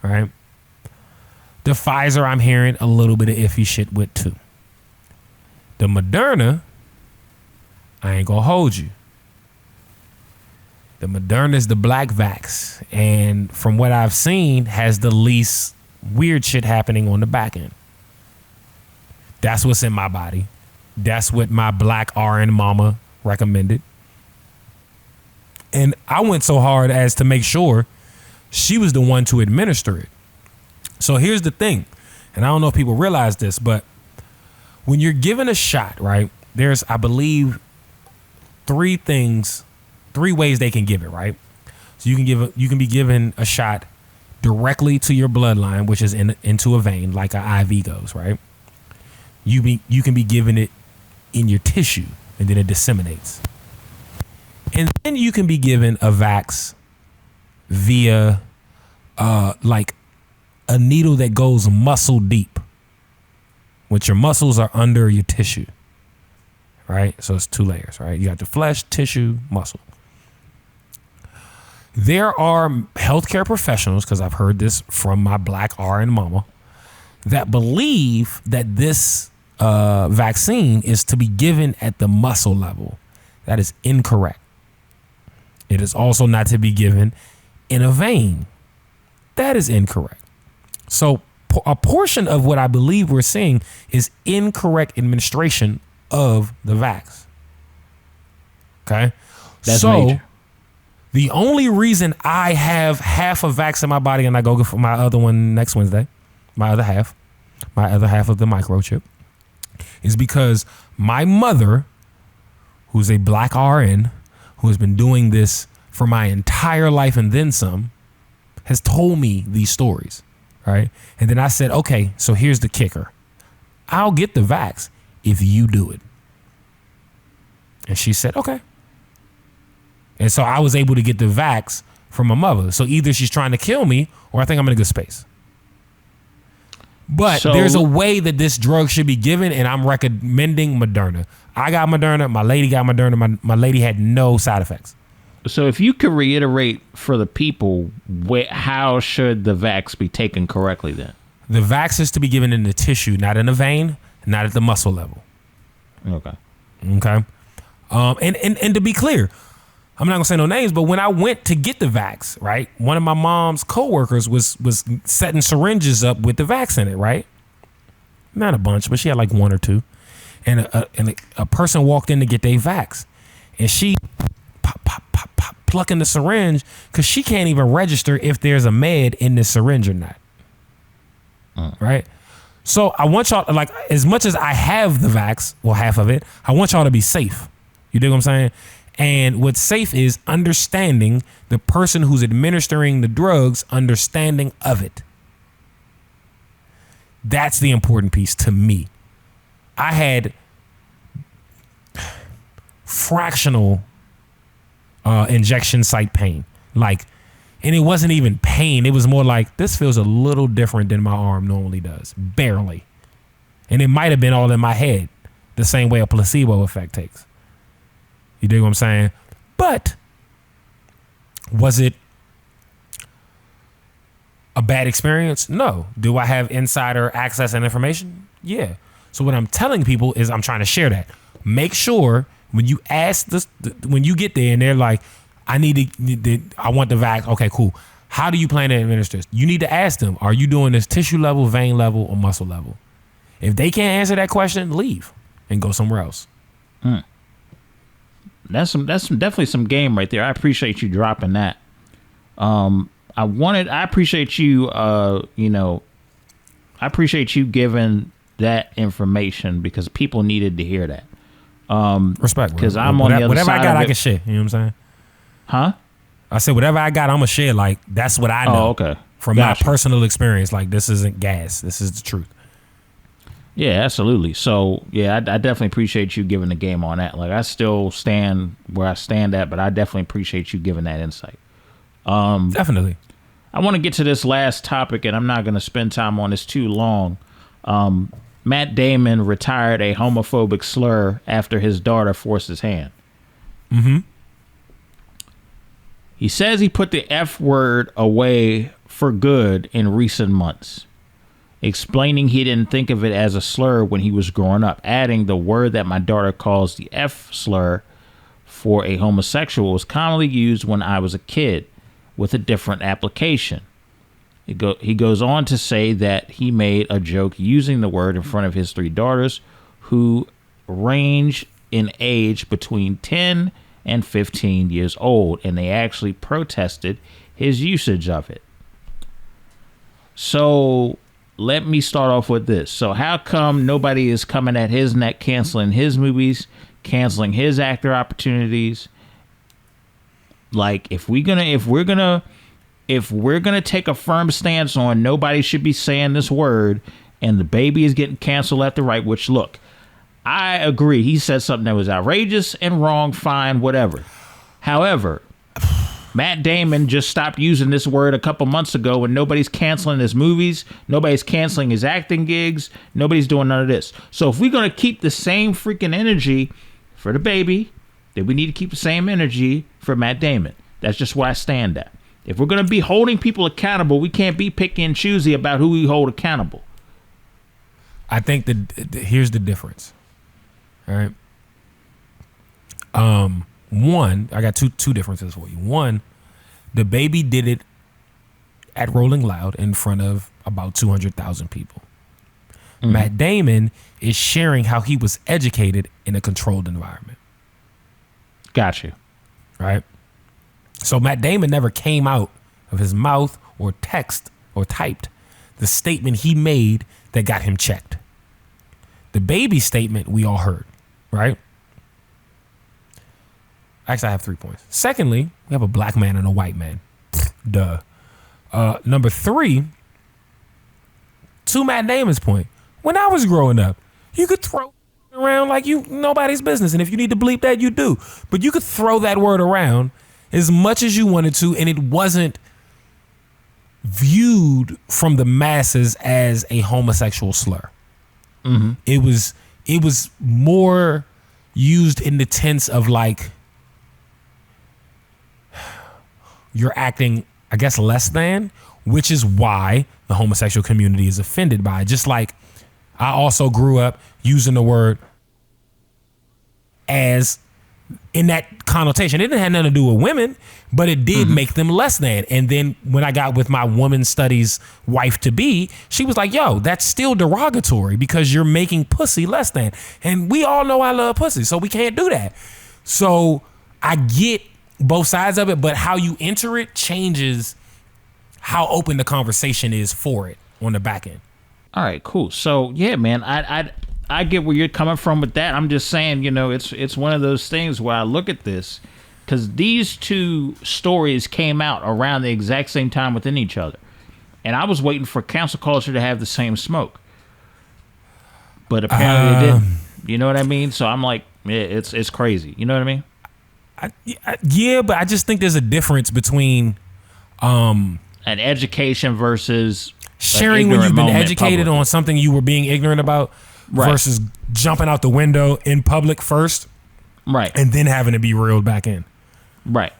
Speaker 5: All right. The Pfizer, I'm hearing a little bit of iffy shit with too. The Moderna, I ain't gonna hold you. The Moderna is the black vax, and from what I've seen, has the least weird shit happening on the back end. That's what's in my body. That's what my black RN mama recommended. And I went so hard as to make sure she was the one to administer it. So here's the thing, and I don't know if people realize this, but when you're given a shot, right, there's, I believe, three ways they can give it, right? So you can be given a shot directly to your bloodline, which is into a vein, like an IV goes, right? You can be given it in your tissue, and then it disseminates. And then you can be given a vax via like a needle that goes muscle deep, which your muscles are under your tissue, right? So it's 2 layers, right? You got the flesh, tissue, muscle. There are healthcare professionals, because I've heard this from my black RN mama, that believe that this vaccine is to be given at the muscle level. That is incorrect. It is also not to be given in a vein. That is incorrect. So a portion of what I believe we're seeing is incorrect administration of the vax. Okay?
Speaker 4: That's
Speaker 5: so
Speaker 4: major.
Speaker 5: The only reason I have half a vax in my body and I go for my other one next Wednesday, my other half of the microchip, is because my mother, who's a black RN, who has been doing this for my entire life and then some, has told me these stories, right? And then I said, okay, so here's the kicker. I'll get the vax if you do it. And she said, okay. And so I was able to get the vax from my mother. So either she's trying to kill me or I think I'm in a good space. But there's a way that this drug should be given, and I'm recommending Moderna. I got Moderna. My lady got Moderna. My lady had no side effects.
Speaker 4: So if you could reiterate for the people, how should the vax be taken correctly then?
Speaker 5: The vax is to be given in the tissue, not in the vein, not at the muscle level.
Speaker 4: Okay.
Speaker 5: Okay. And to be clear, I'm not gonna say no names, but when I went to get the vax, right, one of my mom's coworkers was setting syringes up with the vax in it, right? Not a bunch, but she had like 1 or 2, and a person walked in to get their vax, and she pop plucking the syringe because she can't even register if there's a med in the syringe or not, right? So I want y'all, like, as much as I have the vax, well, half of it, I want y'all to be safe. You dig what I'm saying? And what's safe is understanding the person who's administering the drugs, understanding of it. That's the important piece to me. I had fractional injection site pain. And it wasn't even pain. It was more like, this feels a little different than my arm normally does. Barely. And it might have been all in my head, the same way a placebo effect takes. You dig what I'm saying? But was it a bad experience? No. Do I have insider access and information? Yeah. So what I'm telling people is I'm trying to share that. Make sure when you ask this, when you get there and they're like, I want the vax. Okay, cool. How do you plan to administer this? You need to ask them, are you doing this tissue level, vein level, or muscle level? If they can't answer that question, leave and go somewhere else.
Speaker 4: That's definitely some game right there. I appreciate you dropping that. I appreciate you, I appreciate you giving that information because people needed to hear that.
Speaker 5: Respect.
Speaker 4: Because I'm on the other
Speaker 5: whatever
Speaker 4: side
Speaker 5: I got,
Speaker 4: of it.
Speaker 5: I can share. You know what I'm saying?
Speaker 4: Huh?
Speaker 5: I said, whatever I got, I'm going to share. Like, that's what I know.
Speaker 4: Oh, okay.
Speaker 5: From
Speaker 4: Gotcha.
Speaker 5: my personal experience. Like, this isn't gas. This is the truth.
Speaker 4: Yeah, absolutely. So, yeah, I definitely appreciate you giving the game on that. Like, I still stand where I stand at, but I definitely appreciate you giving that insight.
Speaker 5: Definitely.
Speaker 4: I want to get to this last topic, and I'm not going to spend time on this too long. Matt Damon retired a homophobic slur after his daughter forced his hand.
Speaker 5: Mm-hmm.
Speaker 4: He says he put the F word away for good in recent months, explaining he didn't think of it as a slur when he was growing up, adding the word that my daughter calls the F slur for a homosexual was commonly used when I was a kid with a different application. He goes on to say that he made a joke using the word in front of his 3 daughters who range in age between 10 and 15 years old, and they actually protested his usage of it. So let me start off with this. So how come nobody is coming at his neck, canceling his movies, canceling his actor opportunities? Like, if we're gonna take a firm stance on nobody should be saying this word, and the baby is getting canceled left and right, which, look, I agree. He said something that was outrageous and wrong, fine, whatever. However, Matt Damon just stopped using this word a couple months ago, and nobody's canceling his movies. Nobody's canceling his acting gigs. Nobody's doing none of this. So if we're going to keep the same freaking energy for the baby, then we need to keep the same energy for Matt Damon. That's just where I stand at. If we're going to be holding people accountable, we can't be picky and choosy about who we hold accountable.
Speaker 5: I think here's the difference. All right. One, I got two differences for you. One, the baby did it at Rolling Loud in front of about 200,000 people. Mm-hmm. Matt Damon is sharing how he was educated in a controlled environment.
Speaker 4: Got you.
Speaker 5: Right? So Matt Damon never came out of his mouth or text or typed the statement he made that got him checked. The baby statement we all heard, right? Actually, I have 3 points. Secondly, we have a black man and a white man. Duh. Number 3, to Matt Damon's point, when I was growing up, you could throw around like you nobody's business. And if you need to bleep that, you do. But you could throw that word around as much as you wanted to, and it wasn't viewed from the masses as a homosexual slur. Mm-hmm. It was more used in the tense of like you're acting, I guess, less than, which is why the homosexual community is offended by it. Just like I also grew up using the word as in that connotation. It didn't have nothing to do with women, but it did make them less than. And then when I got with my woman studies wife to be, she was like, yo, that's still derogatory because you're making pussy less than. And we all know I love pussy, so we can't do that. So I get both sides of it, but how you enter it changes how open the conversation is for it on the back end.
Speaker 4: All right, cool. So yeah, man, I get where you're coming from with that. I'm just saying, it's one of those things where I look at this because these two stories came out around the exact same time within each other, and I was waiting for cancel culture to have the same smoke, but apparently it didn't. You know what I mean? So I'm like, yeah, it's crazy. You know what I mean?
Speaker 5: Yeah, but I just think there's a difference between
Speaker 4: an education versus
Speaker 5: sharing when you've been educated on something you were being ignorant about, right, versus jumping out the window in public first,
Speaker 4: right,
Speaker 5: and then having to be reeled back in.
Speaker 4: Right.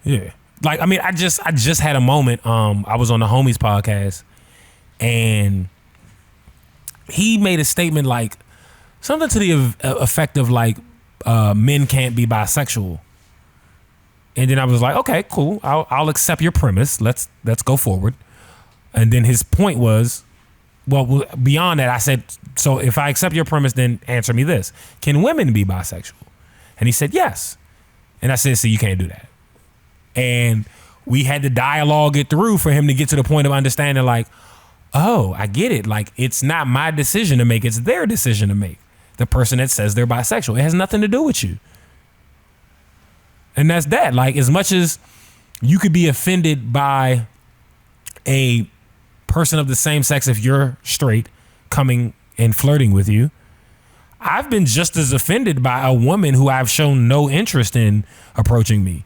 Speaker 5: Yeah. Like, I mean, I just had a moment. I was on the Homies podcast, and he made a statement like something to the effect of like, men can't be bisexual. And then I was like, okay, cool. I'll accept your premise. Let's go forward. And then his point was, well, beyond that, I said, so if I accept your premise, then answer me this. Can women be bisexual? And he said, yes. And I said, so you can't do that. And we had to dialogue it through for him to get to the point of understanding like, oh, I get it. Like, it's not my decision to make. It's their decision to make. The person that says they're bisexual. It has nothing to do with you. And that's that. Like, as much as you could be offended by a person of the same sex if you're straight coming and flirting with you, I've been just as offended by a woman who I've shown no interest in approaching me.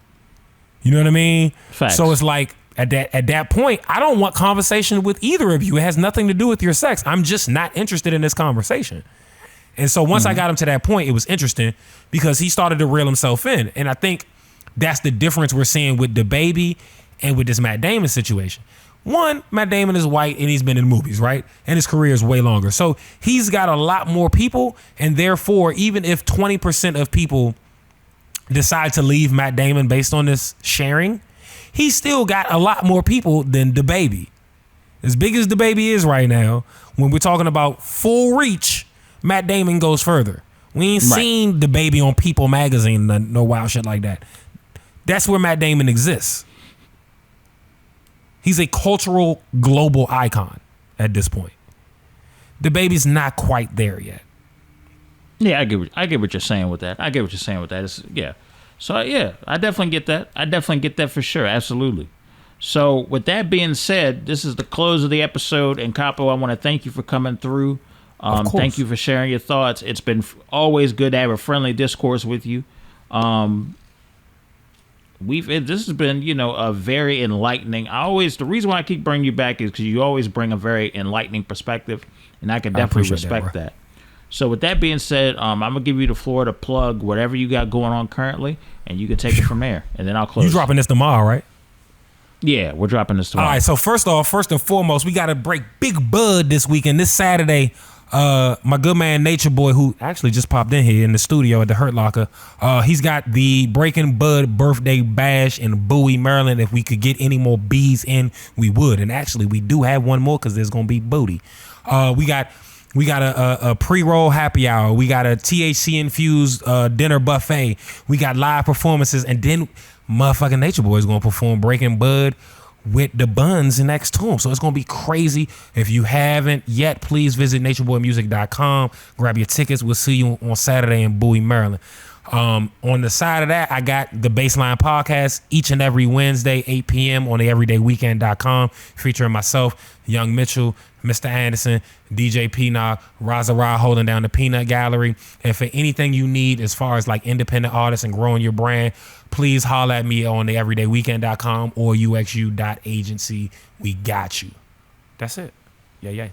Speaker 5: You know what I mean?
Speaker 4: Facts.
Speaker 5: So it's like at that point, I don't want conversation with either of you. It has nothing to do with your sex. I'm just not interested in this conversation. And so once I got him to that point, it was interesting because he started to reel himself in. And I think that's the difference we're seeing with DaBaby and with this Matt Damon situation. One, Matt Damon is white and he's been in movies, right? And his career is way longer. So he's got a lot more people. And therefore, even if 20% of people decide to leave Matt Damon based on this sharing, he's still got a lot more people than DaBaby. As big as DaBaby is right now, when we're talking about full reach, Matt Damon goes further. We ain't seen DaBaby on People magazine, no wild shit like that. That's where Matt Damon exists. He's a cultural global icon at this point. DaBaby's not quite there yet.
Speaker 4: Yeah, I get what you're saying with that. So yeah, I definitely get that. I definitely get that for sure. Absolutely. So with that being said, this is the close of the episode. And Coppo, I want to thank you for coming through. Thank you for sharing your thoughts. It's been always good to have a friendly discourse with you. This has been, a very enlightening. The reason why I keep bringing you back is because you always bring a very enlightening perspective, and I can definitely respect that. So with that being said, I'm gonna give you the floor to plug whatever you got going on currently, and you can take it from there, and then I'll close.
Speaker 5: You dropping this tomorrow, right?
Speaker 4: Yeah, we're dropping this tomorrow.
Speaker 5: All right. So first and foremost, we got to break Big Bud this weekend. This Saturday, my good man Nature Boy, who actually just popped in here in the studio at the Hurt Locker, he's got the Breaking Bud birthday bash in Bowie, Maryland. If we could get any more B's in, we would. And actually, we do have one more because there's gonna be booty. We got a pre-roll happy hour. We got a THC infused dinner buffet. We got live performances, and then motherfucking Nature Boy is gonna perform Breaking Bud with the Buns next to him. So it's gonna be crazy. If you haven't yet, please visit natureboymusic.com. Grab your tickets. We'll see you on Saturday in Bowie, Maryland. On the side of that, I got the Bassline podcast each and every Wednesday, 8 p.m. on TheEVRYDYWKND.com, featuring myself, Young Mitchell, Mr. Anderson, DJ Peanut, Raza Ra holding down the Peanut Gallery. And for anything you need as far as like independent artists and growing your brand, please holler at me on TheEVRYDYWKND.com or uxu.agency. We got you. That's it. Yeah.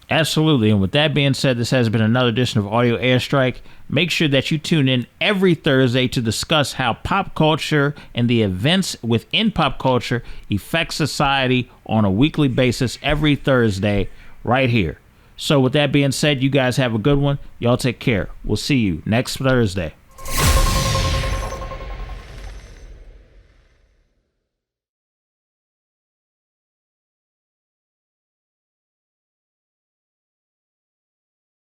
Speaker 4: Absolutely. And with that being said, this has been another edition of Audio Airstrike. Make sure that you tune in every Thursday to discuss how pop culture and the events within pop culture affect society on a weekly basis every Thursday right here. So with that being said, you guys have a good one. Y'all take care. We'll see you next Thursday.